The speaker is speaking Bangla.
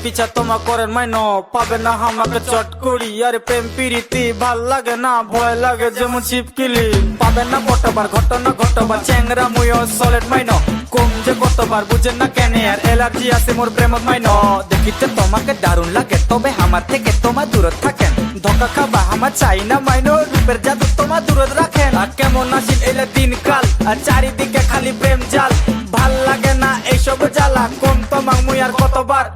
পিছা তোমা করেন মাইনো পাবে না আমাকে চট করি। আরে প্রেম প্রীতি ভাল লাগে না, ভয় লাগে যেমন ছিপকিলি। পাবে না কতবার ঘটনা ঘটবার চ্যাংরা মুয়ো সলিড মাইনো। কম যে কতবার বুঝেন না কেন আর এলার্জি আছে মোর প্রেমত মাইনো। দেখিতে তোমাকে দারুণ লাগে তবে আমার থেকে তোমার দূরত থাকেন। ধোকা খাবা আমার চাই না মাইনো, রূপের জাদু তোমার দূরত রাখেন। আর কেমন আসিল এলে দিনকাল আর চারিদিকে খালি প্রেম জাল। ভাল লাগে না এইসব জ্বালা, কোন তোমার মুই আর কতবার